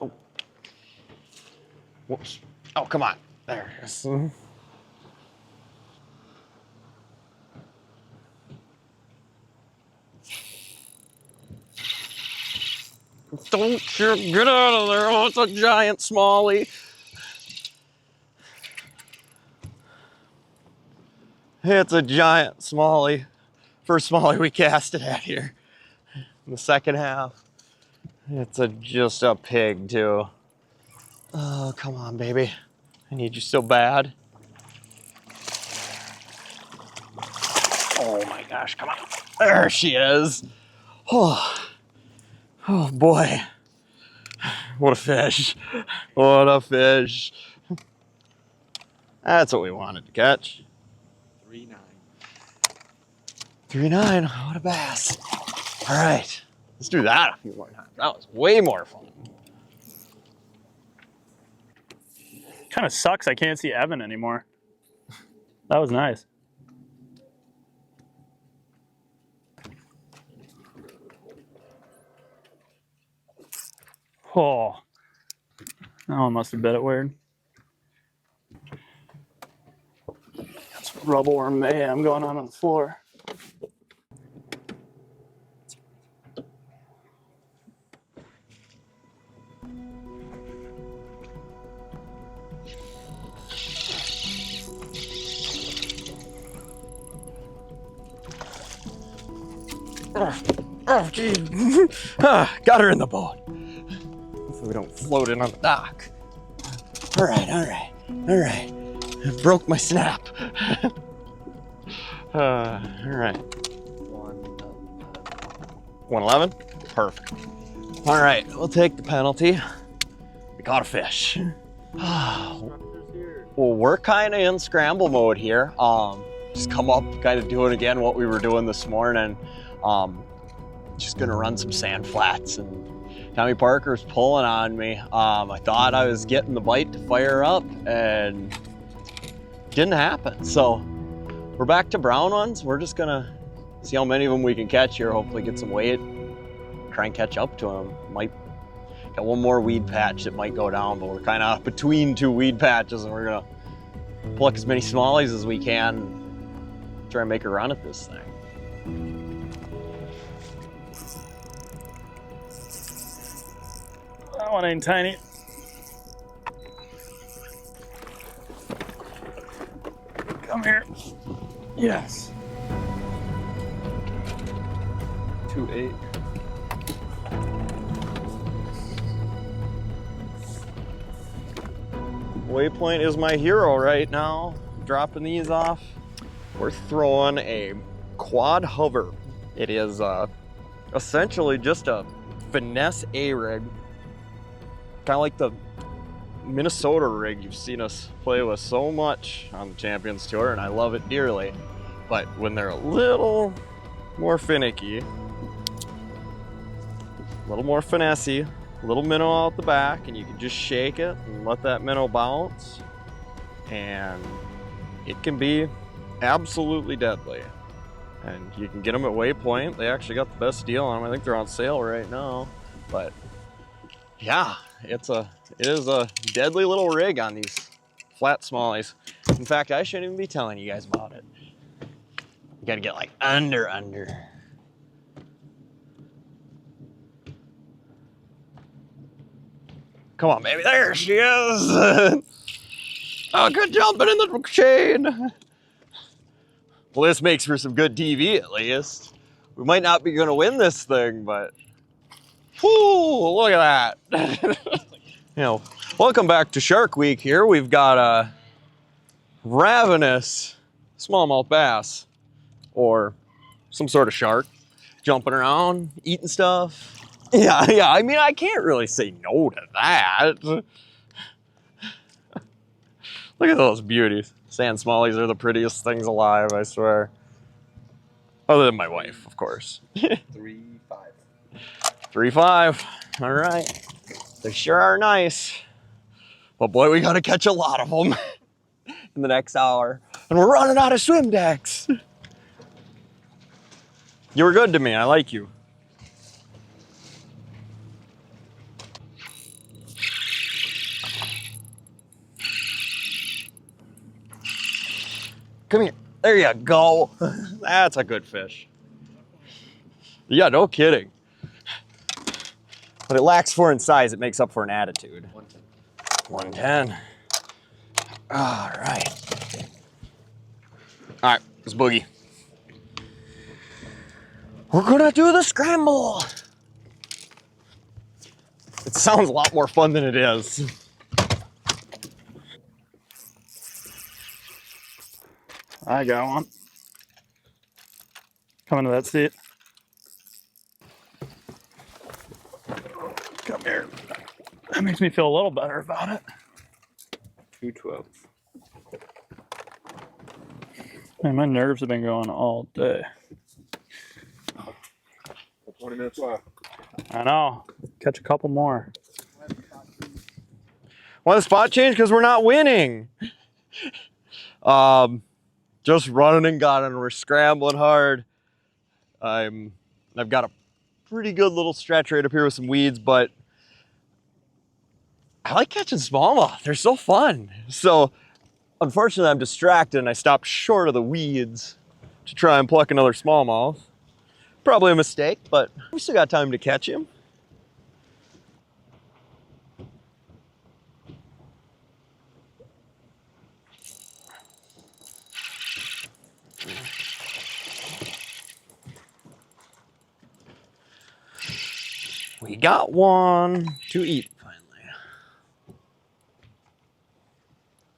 Oh. Whoops. Oh, come on. There it is. Don't you get out of there. Oh, it's a giant smallie. It's a giant smallie. First smallie we casted at here. In the second half. It's just a pig too. Oh, come on, baby. I need you so bad. Oh my gosh, come on. There she is. Oh boy. What a fish. What a fish. That's what we wanted to catch. 3.9. 3.9, what a bass. All right, let's do that a few more times. That was way more fun. Kind of sucks I can't see Evan anymore. That was nice. Oh, that one must have bit it weird. Got some rubble worm mayhem going on the floor. Oh, geez. Got her in the boat. Hopefully we don't float in on the dock. All right. I broke my snap. All right. 111? Perfect. All right, we'll take the penalty. We caught a fish. Well, we're kind of in scramble mode here. Just come up, kind of doing again what we were doing this morning. Just gonna run some sand flats, and Tommy Parker's pulling on me. I thought I was getting the bite to fire up, and didn't happen. So we're back to brown ones. We're just gonna see how many of them we can catch here. Hopefully get some weight, try and catch up to them. Might got one more weed patch that might go down, but we're kind of between two weed patches, and we're gonna pluck as many smallies as we can. Try and make a run at this thing. That one ain't tiny. Come here. Yes. 2.8. Waypoint is my hero right now. Dropping these off. We're throwing a quad hover. It is essentially just a finesse A-rig. Kind of like the Minnesota rig you've seen us play with so much on the Champions Tour, and I love it dearly. But when they're a little more finicky, a little more finessey, a little minnow out the back, and you can just shake it and let that minnow bounce, and it can be absolutely deadly. And you can get them at Waypoint. They actually got the best deal on them. I think they're on sale right now. But yeah, it is a deadly little rig on these flat smallies. In fact, I shouldn't even be telling you guys about it. You gotta get like under. Come on, baby, there she is. Oh, good jumping in the chain. Well, this makes for some good TV at least. We might not be gonna win this thing, but whoo, look at that. You know, welcome back to Shark Week here. We've got a ravenous smallmouth bass, or some sort of shark, jumping around, eating stuff. Yeah, I mean, I can't really say no to that. Look at those beauties. Sand smallies are the prettiest things alive, I swear. Other than my wife, of course. 3.5. 3.5, all right. They sure are nice. But boy, we gotta catch a lot of them in the next hour. And we're running out of swim decks. You were good to me, I like you. Come here, there you go. That's a good fish. Yeah, no kidding. But it lacks for in size, it makes up for an attitude. 110. All right. All right, let's boogie. We're gonna do the scramble. It sounds a lot more fun than it is. I got one. Coming to that seat. Come here. That makes me feel a little better about it. 212. Man, my nerves have been going all day. 20 minutes left. I know. Catch a couple more. Want a spot change because we're not winning. Just running and got it. We're scrambling hard. I've got a pretty good little stretch right up here with some weeds, but I like catching smallmouth. They're so fun. So unfortunately, I'm distracted and I stopped short of the weeds to try and pluck another smallmouth. Probably a mistake, but we still got time to catch him. We got one to eat finally.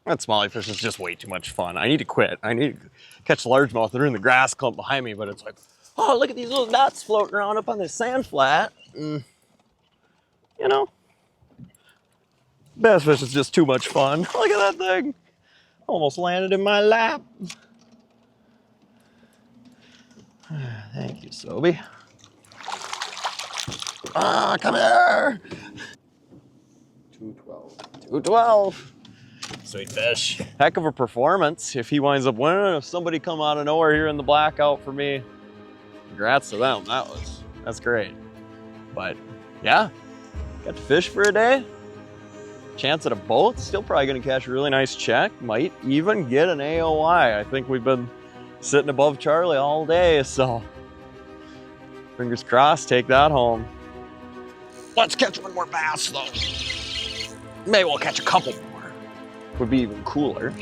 That smallie fish is just way too much fun. I need to quit. I need to catch largemouth. They're in the grass clump behind me, but it's like, oh, look at these little dots floating around up on this sand flat. You know, bass fish is just too much fun. Look at that thing. Almost landed in my lap. Thank you, Sobe. Ah, come here. 212. 212. Sweet fish. Heck of a performance if he winds up winning. If somebody come out of nowhere here in the blackout for me, congrats to them. That's great. But yeah, got to fish for a day. Chance at a boat. Still probably gonna catch a really nice check. Might even get an AOI. I think we've been sitting above Charlie all day, so fingers crossed, take that home. Let's catch one more bass though. Maybe we'll catch a couple more. Would be even cooler.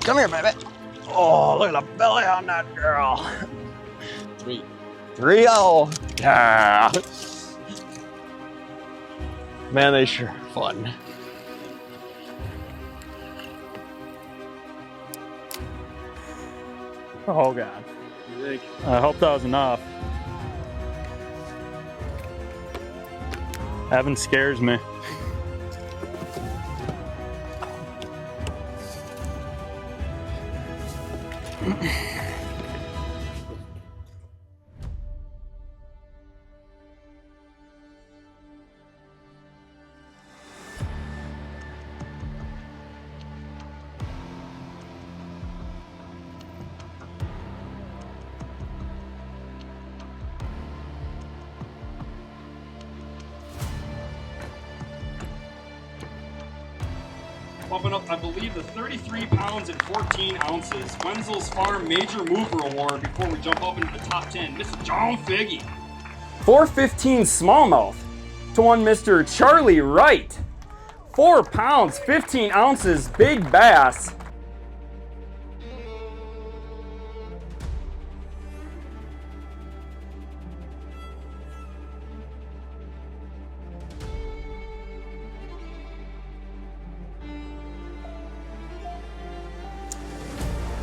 Come here, baby. Oh, look at the belly on that girl. 3-0. Yeah. Man, they sure are fun. Oh God. I hope that was enough. Evan scares me. Bumping up, I believe, the 33 pounds and 14 ounces. Wenzel's Farm Major Mover Award before we jump up into the top 10. Mr. John Figgy. 415 smallmouth to one Mr. Charlie Wright. 4 pounds, 15 ounces, big bass.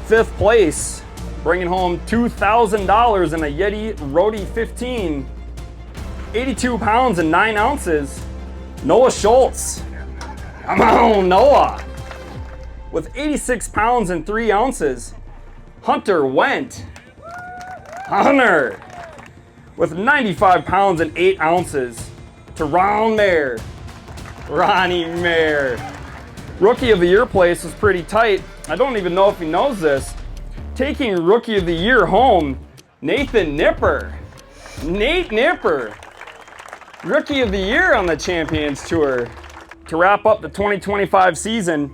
Fifth place, bringing home $2,000 in a Yeti Rody 15. 82 pounds and 9 ounces. Noah Schultz. Come on, Noah. With 86 pounds and 3 ounces. Hunter Went. Hunter. With 95 pounds and 8 ounces. To Ron Mayer. Ronnie Mayer. Rookie of the Year place was pretty tight. I don't even know if he knows this. Taking Rookie of the Year home, Nathan Nipper. Nate Nipper. Rookie of the Year on the Champions Tour. To wrap up the 2025 season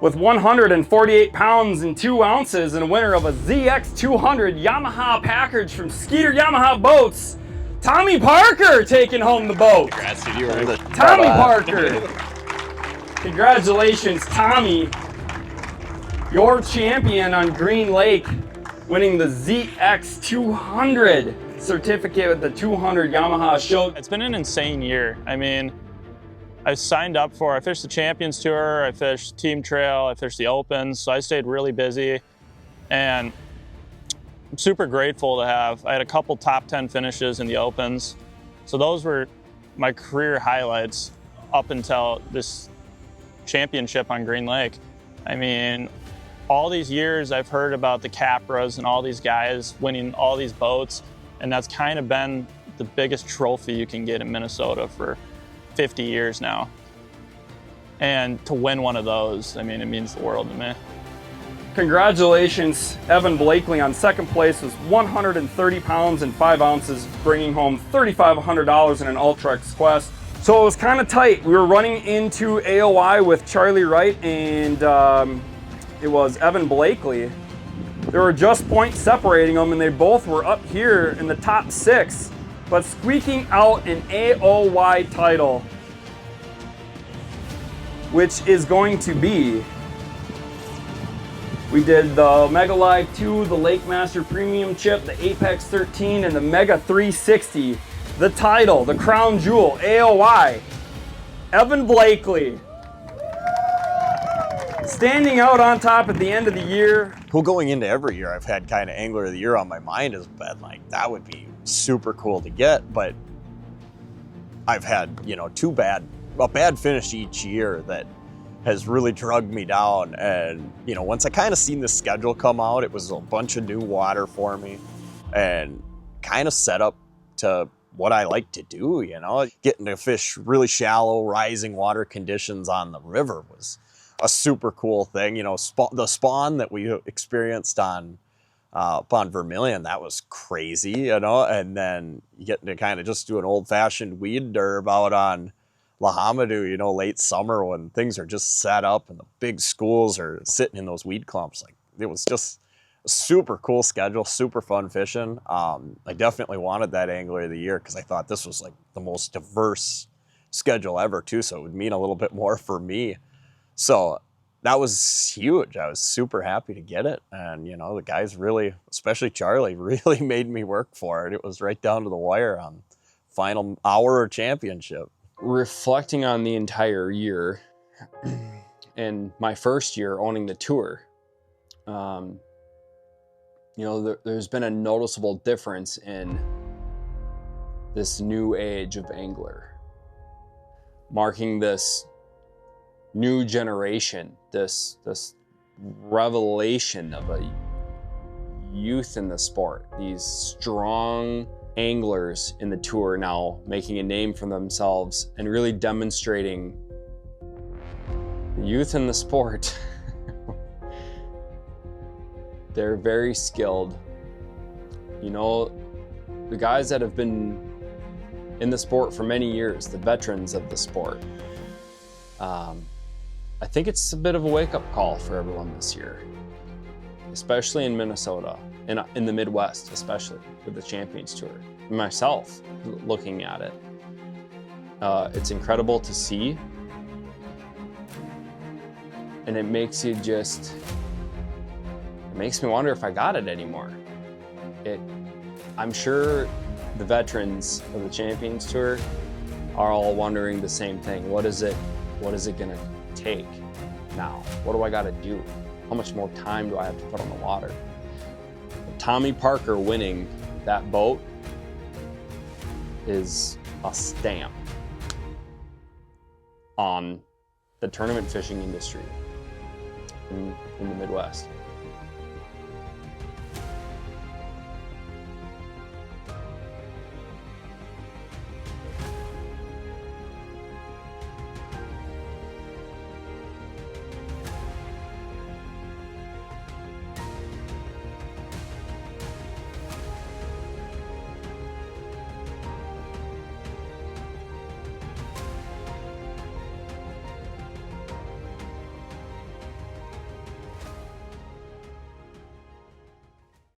with 148 pounds and 2 ounces and a winner of a ZX200 Yamaha package from Skeeter Yamaha Boats, Tommy Parker taking home the boat. Congrats to you. Tommy Parker. Congratulations, Tommy. Your champion on Green Lake, winning the ZX200 certificate with the 200 Yamaha show. It's been an insane year. I mean, I signed up I fished the Champions Tour, I fished Team Trail, I fished the Opens, so I stayed really busy. And I'm super grateful to I had a couple top 10 finishes in the Opens. So those were my career highlights up until this championship on Green Lake. I mean, all these years I've heard about the Capras and all these guys winning all these boats, and that's kind of been the biggest trophy you can get in Minnesota for 50 years now. And to win one of those, I mean, it means the world to me. Congratulations, Evan Blakely on second place with 130 pounds and 5 ounces, bringing home $3,500 in an Ultrex Quest. So it was kind of tight. We were running into AOI with Charlie Wright and it was Evan Blakely. There were just points separating them, and they both were up here in the top 6, but squeaking out an AOY title, which is going to be, we did the Mega Live 2, the Lake Master Premium Chip, the Apex 13, and the Mega 360. The title, the crown jewel, AOI, Evan Blakely. Standing out on top at the end of the year. Well, going into every year, I've had kind of Angler of the Year on my mind has been like, that would be super cool to get, but I've had, you know, a bad finish each year that has really drugged me down. And, you know, once I kind of seen the schedule come out, it was a bunch of new water for me and kind of set up to what I like to do, you know. Getting to fish really shallow, rising water conditions on the river was a super cool thing. You know, the spawn that we experienced on up on Vermilion, that was crazy, you know. And then getting to kind of just do an old-fashioned weed derb out on Lahamadou, you know, late summer when things are just set up and the big schools are sitting in those weed clumps. Like, it was just a super cool schedule, super fun fishing. I definitely wanted that Angler of the Year because I thought this was like the most diverse schedule ever too, so it would mean a little bit more for me. So that was huge. I was super happy to get it. And, you know, the guys really, especially Charlie, really made me work for it. It was right down to the wire on final hour of championship. Reflecting on the entire year and my first year owning the tour, you know, there's been a noticeable difference in this new age of angler, marking this new generation, this revelation of a youth in the sport. These strong anglers in the tour now making a name for themselves and really demonstrating the youth in the sport. They're very skilled. You know, the guys that have been in the sport for many years, the veterans of the sport. I think it's a bit of a wake-up call for everyone this year, especially in Minnesota, in the Midwest, especially with the Champions Tour. Myself, looking at it, it's incredible to see, and it makes you just, it makes me wonder if I got it anymore. I'm sure the veterans of the Champions Tour are all wondering the same thing. What is it gonna take now? What do I gotta do? How much more time do I have to put on the water? Tommy Parker winning that boat is a stamp on the tournament fishing industry in the Midwest.